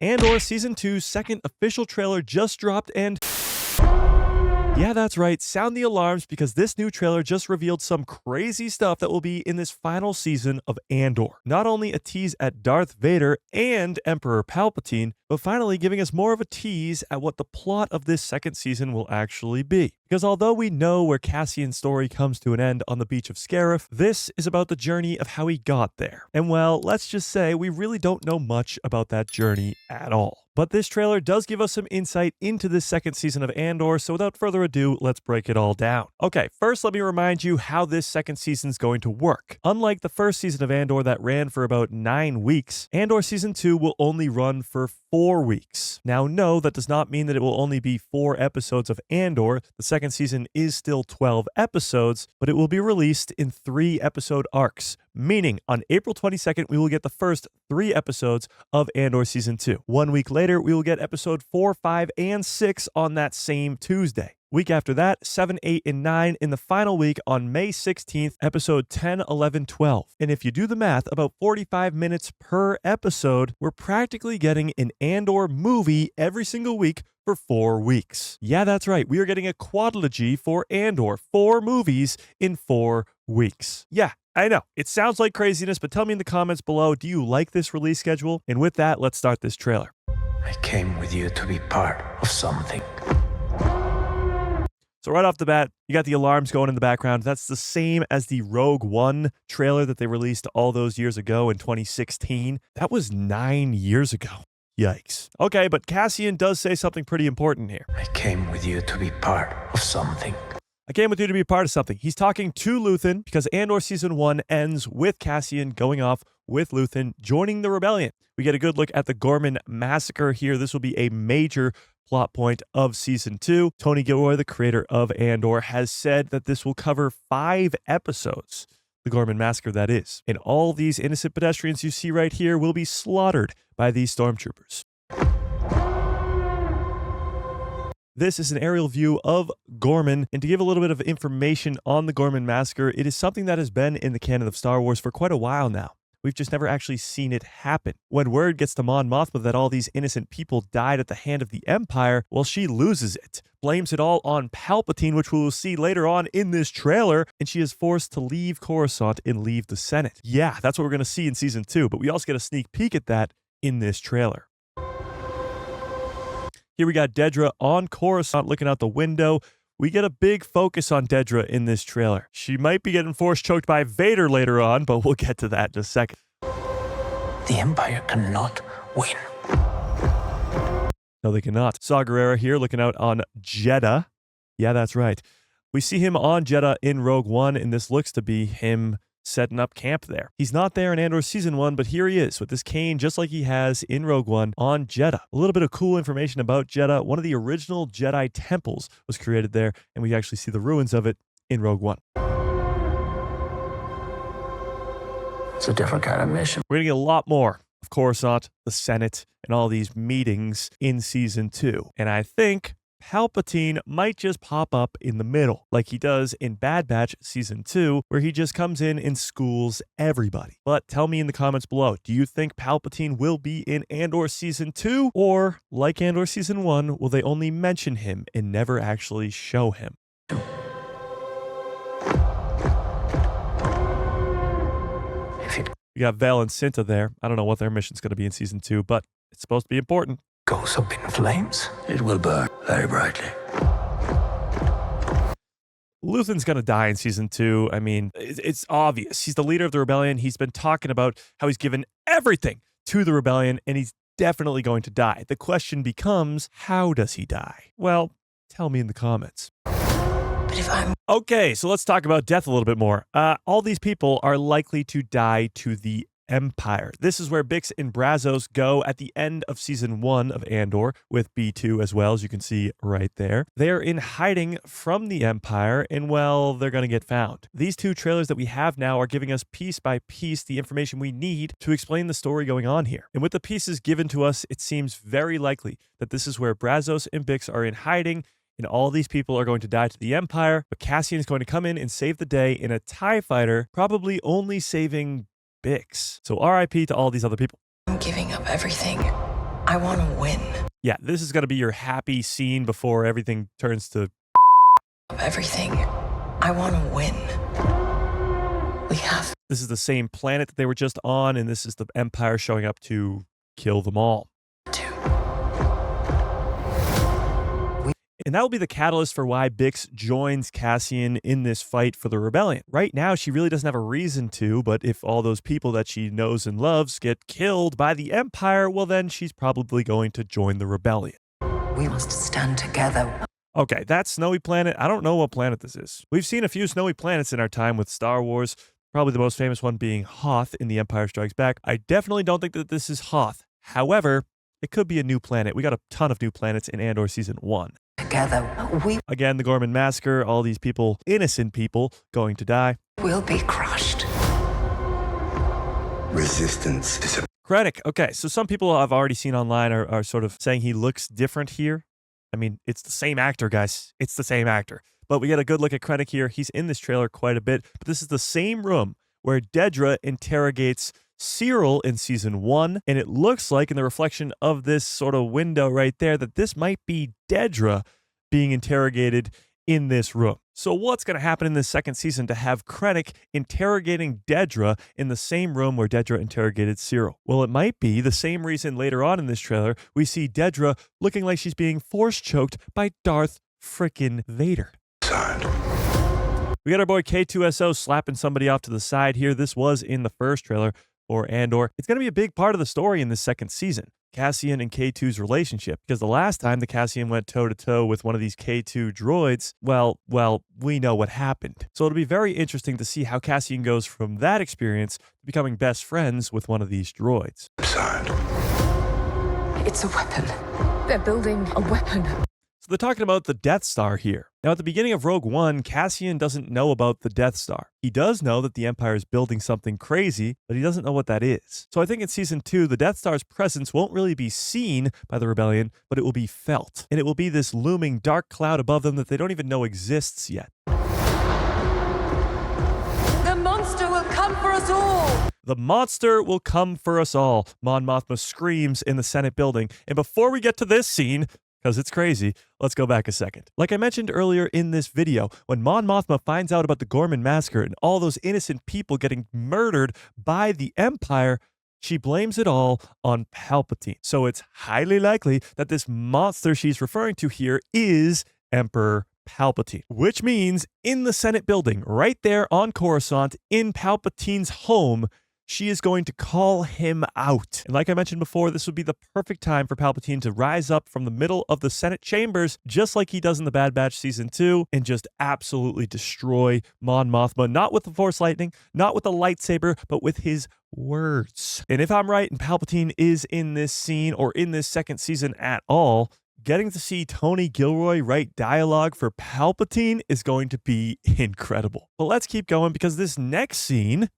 Andor Season 2's second official trailer just dropped and... yeah, that's right, sound the alarms because this new trailer just revealed some crazy stuff that will be in this final season of Andor. Not only a tease at Darth Vader and Emperor Palpatine, but finally giving us more of a tease at what the plot of this second season will actually be. Because although we know where Cassian's story comes to an end on the beach of Scarif, this is about the journey of how he got there. And well, let's just say we really don't know much about that journey at all. But this trailer does give us some insight into this second season of Andor, so without further ado, let's break it all down. Okay, first let me remind you how this second season is going to work. Unlike the first season of Andor that ran for about 9 weeks, Andor Season 2 will only run for 4 weeks. Now, no, that does not mean that it will only be 4 episodes of Andor. The second season is still 12 episodes, but it will be released in 3 episode arcs, meaning on April 22nd, we will get the first 3 episodes of Andor Season 2. 1 week later, we will get episode 4, 5, and 6 on that same Tuesday. Week after that, 7, 8, and 9 in the final week on May 16th, episode 10, 11, 12. And if you do the math, about 45 minutes per episode, we're practically getting an Andor movie every single week for 4 weeks. Yeah, that's right. We are getting a quadrilogy for Andor, 4 movies in 4 weeks. Yeah, I know. It sounds like craziness, but tell me in the comments below, do you like this release schedule? And with that, let's start this trailer. I came with you to be part of something. So right off the bat, you got the alarms going in the background. That's the same as the Rogue One trailer that they released all those years ago in 2016. That was 9 years ago. Yikes. Okay, but Cassian does say something pretty important here. I came with you to be part of something. I came with you to be part of something. He's talking to Luthen because Andor Season 1 ends with Cassian going off with Luthen, joining the rebellion. We get a good look at the Gorman massacre here. This will be a major plot point of Season 2. Tony Gilroy, the creator of Andor, has said that this will cover 5 episodes. The Gorman massacre, that is. And all these innocent pedestrians you see right here will be slaughtered by these stormtroopers. This is an aerial view of Gorman, and to give a little bit of information on the Gorman massacre, it is something that has been in the canon of Star Wars for quite a while now. We've just never actually seen it happen. When word gets to Mon Mothma that all these innocent people died at the hand of the Empire, well, she loses it. Blames it all on Palpatine, which we will see later on in this trailer, and she is forced to leave Coruscant and leave the Senate. Yeah, that's what we're going to see in Season 2, but we also get a sneak peek at that in this trailer. Here we got Dedra on Coruscant looking out the window. We get a big focus on Dedra in this trailer. She might be getting force choked by Vader later on, but we'll get to that in a second. The Empire cannot win. No, they cannot. Saw Gerrera here looking out on Jedha. Yeah, that's right. We see him on Jedha in Rogue One, and this looks to be him setting up camp there. He's not there in Andor Season 1, but here he is with this cane just like he has in Rogue One on Jedha. A little bit of cool information about Jedha. One of the original Jedi temples was created there, and we actually see the ruins of it in Rogue One. It's a different kind of mission. We're going to get a lot more of Coruscant, the Senate, and all these meetings in Season 2. And I think Palpatine might just pop up in the middle, like he does in Bad Batch Season 2, where he just comes in and schools everybody. But tell me in the comments below, do you think Palpatine will be in Andor Season 2? Or, like Andor Season 1, will they only mention him and never actually show him? We got Val and Cinta there. I don't know what their mission's going to be in Season 2, but it's supposed to be important. Goes up in flames, it will burn very brightly. Luthen's going to die in Season 2. I mean, it's obvious. He's the leader of the rebellion. He's been talking about how he's given everything to the rebellion, and he's definitely going to die. The question becomes, how does he die? Well, tell me in the comments. But if I'm... Okay, so let's talk about death a little bit more. All these people are likely to die to the Empire. This is where Bix and Brazos go at the end of Season 1 of Andor, with B2 as well, as you can see right there. They're in hiding from the Empire, and well, they're going to get found. These 2 trailers that we have now are giving us piece by piece the information we need to explain the story going on here. And with the pieces given to us, it seems very likely that this is where Brazos and Bix are in hiding, and all these people are going to die to the Empire, but Cassian is going to come in and save the day in a TIE fighter, probably only saving Bix. So RIP to all these other people. I'm giving up everything. I want to win. Yeah, this is going to be your happy scene before everything turns to Of everything. I want to win. We have this is the same planet that they were just on, and this is the Empire showing up to kill them all. to. And that will be the catalyst for why Bix joins Cassian in this fight for the rebellion. Right now, she really doesn't have a reason to, but if all those people that she knows and loves get killed by the Empire, well, then she's probably going to join the rebellion. We must stand together. Okay, that snowy planet, I don't know what planet this is. We've seen a few snowy planets in our time with Star Wars, probably the most famous one being Hoth in The Empire Strikes Back. I definitely don't think that this is Hoth. However, it could be a new planet. We got a ton of new planets in Andor Season 1. Together, we Again, the Gorman Massacre, all these people, innocent people, going to die. will be crushed. Resistance is a Krennic, okay, so some people I've already seen online are sort of saying he looks different here. I mean, it's the same actor, guys. It's the same actor. But we get a good look at Krennic here. He's in this trailer quite a bit. But this is the same room where Dedra interrogates Cyril in Season 1. And it looks like, in the reflection of this sort of window right there, that this might be Dedra being interrogated in this room. So what's going to happen in this second season to have Krennic interrogating Dedra in the same room where Dedra interrogated Cyril? Well, it might be the same reason later on in this trailer we see Dedra looking like she's being force choked by Darth frickin' Vader. side. We got our boy K2SO slapping somebody off to the side here. This was in the first trailer for Andor. It's going to be a big part of the story in this second season. Cassian and K2's relationship, because the last time the Cassian went toe-to-toe with one of these K2 droids, well, we know what happened. So it'll be very interesting to see how Cassian goes from that experience to becoming best friends with one of these droids. Side. It's a weapon. They're building a weapon. So they're talking about the Death Star here. Now, at the beginning of Rogue One, Cassian doesn't know about the Death Star. He does know that the Empire is building something crazy, but he doesn't know what that is. So I think in Season 2, the Death Star's presence won't really be seen by the Rebellion, but it will be felt. And it will be this looming dark cloud above them that they don't even know exists yet. The monster will come for us all. The monster will come for us all, Mon Mothma screams in the Senate building. And before we get to this scene, because it's crazy, let's go back a second. Like I mentioned earlier in this video, when Mon Mothma finds out about the Gorman Massacre and all those innocent people getting murdered by the Empire, she blames it all on Palpatine. So it's highly likely that this monster she's referring to here is Emperor Palpatine, which means in the Senate building, right there on Coruscant, in Palpatine's home, she is going to call him out. And like I mentioned before, this would be the perfect time for Palpatine to rise up from the middle of the Senate chambers, just like he does in the Bad Batch Season 2, and just absolutely destroy Mon Mothma, not with the Force Lightning, not with a lightsaber, but with his words. And if I'm right and Palpatine is in this scene or in this second season at all, getting to see Tony Gilroy write dialogue for Palpatine is going to be incredible. But let's keep going, because this next scene,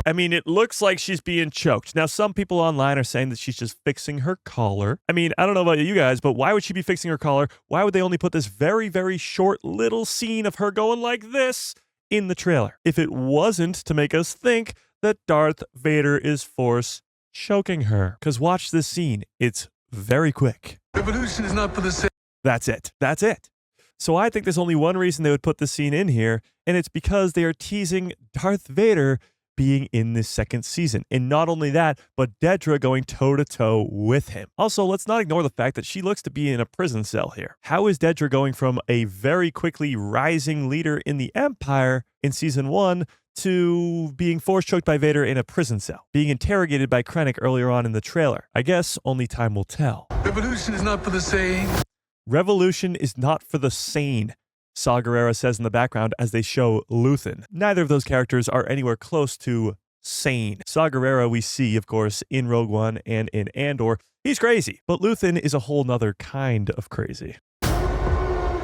I mean, it looks like she's being choked. Now, some people online are saying that she's just fixing her collar. I mean, I don't know about you guys, but why would she be fixing her collar? Why would they only put this very, very short little scene of her going like this in the trailer if it wasn't to make us think that Darth Vader is force choking her? Because watch this scene. It's very quick. Revolution is not for the sake. That's it. That's it. So I think there's only one reason they would put this scene in here, and it's because they are teasing Darth Vader being in this second season. And not only that, but Dedra going toe-to-toe with him. Also, let's not ignore the fact that she looks to be in a prison cell here. How is Dedra going from a very quickly rising leader in the Empire in Season 1 to being force choked by Vader in a prison cell, being interrogated by Krennic earlier on in the trailer? I guess only time will tell. Revolution is not for the sane. Revolution is not for the sane, Saw Gerrera says in the background as they show Luthen. Neither of those characters are anywhere close to sane. Saw Gerrera we see, of course, in Rogue One and in Andor. He's crazy, but Luthen is a whole nother kind of crazy.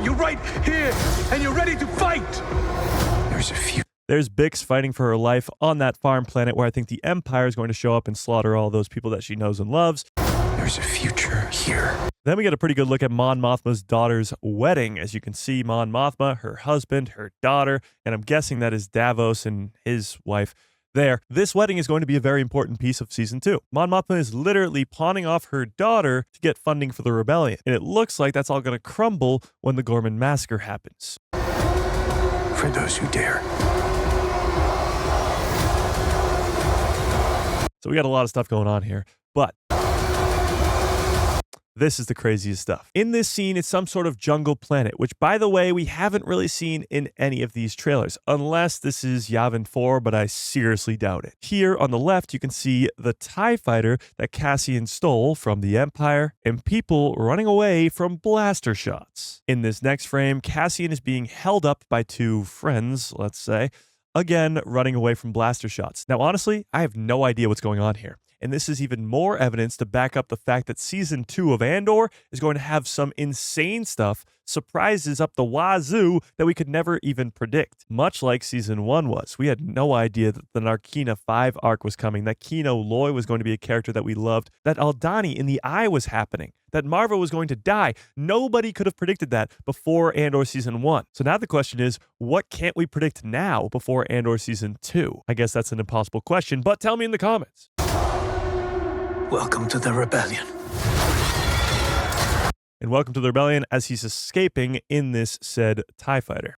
You're right here, and you're ready to fight. There's a few. There's Bix fighting for her life on that farm planet where I think the Empire is going to show up and slaughter all those people that she knows and loves. There's a future here. Then we get a pretty good look at Mon Mothma's daughter's wedding. As you can see, Mon Mothma, her husband, her daughter, and I'm guessing that is Davos and his wife. There, this wedding is going to be a very important piece of season 2. Mon Mothma is literally pawning off her daughter to get funding for the rebellion, and it looks like that's all going to crumble when the Gorman massacre happens. For those who dare. So we got a lot of stuff going on here, but this is the craziest stuff. In this scene, it's some sort of jungle planet, which, by the way, we haven't really seen in any of these trailers, unless this is Yavin 4, but I seriously doubt it. Here on the left, you can see the TIE fighter that Cassian stole from the Empire, and people running away from blaster shots. In this next frame, Cassian is being held up by two friends, let's say, again, running away from blaster shots. Now, honestly, I have no idea what's going on here. And this is even more evidence to back up the fact that season 2 of Andor is going to have some insane stuff, surprises up the wazoo that we could never even predict. Much like season 1 was. We had no idea that the Narkina 5 arc was coming, that Kino Loy was going to be a character that we loved, that Aldani in the Eye was happening, that Marva was going to die. Nobody could have predicted that before Andor season 1. So now the question is, what can't we predict now before Andor season 2? I guess that's an impossible question, but tell me in the comments. Welcome to the rebellion. And welcome to the rebellion as he's escaping in this said TIE fighter.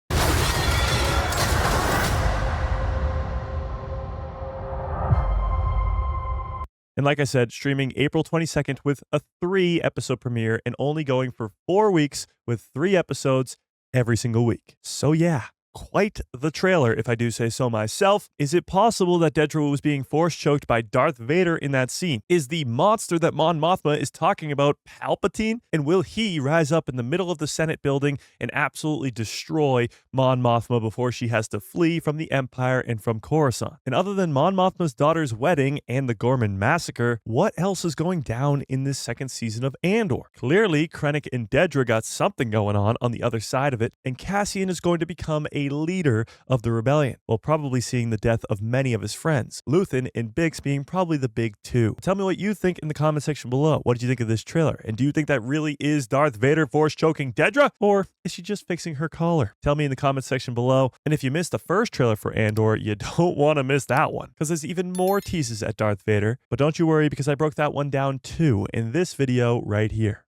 And like I said, streaming April 22nd with a 3-episode premiere and only going for 4 weeks with 3 episodes every single week. So yeah, quite the trailer, if I do say so myself. Is it possible that Dedra was being force choked by Darth Vader in that scene? Is the monster that Mon Mothma is talking about Palpatine? And will he rise up in the middle of the Senate building and absolutely destroy Mon Mothma before she has to flee from the Empire and from Coruscant? And other than Mon Mothma's daughter's wedding and the Gorman massacre, what else is going down in this second season of Andor? Clearly, Krennic and Dedra got something going on the other side of it, and Cassian is going to become a leader of the rebellion, while probably seeing the death of many of his friends, Luthen and Bix being probably the big two. Tell me what you think in the comment section below. What did you think of this trailer? And do you think that really is Darth Vader force choking Dedra? Or is she just fixing her collar? Tell me in the comment section below. And if you missed the first trailer for Andor, you don't want to miss that one, because there's even more teases at Darth Vader. But don't you worry, because I broke that one down too in this video right here.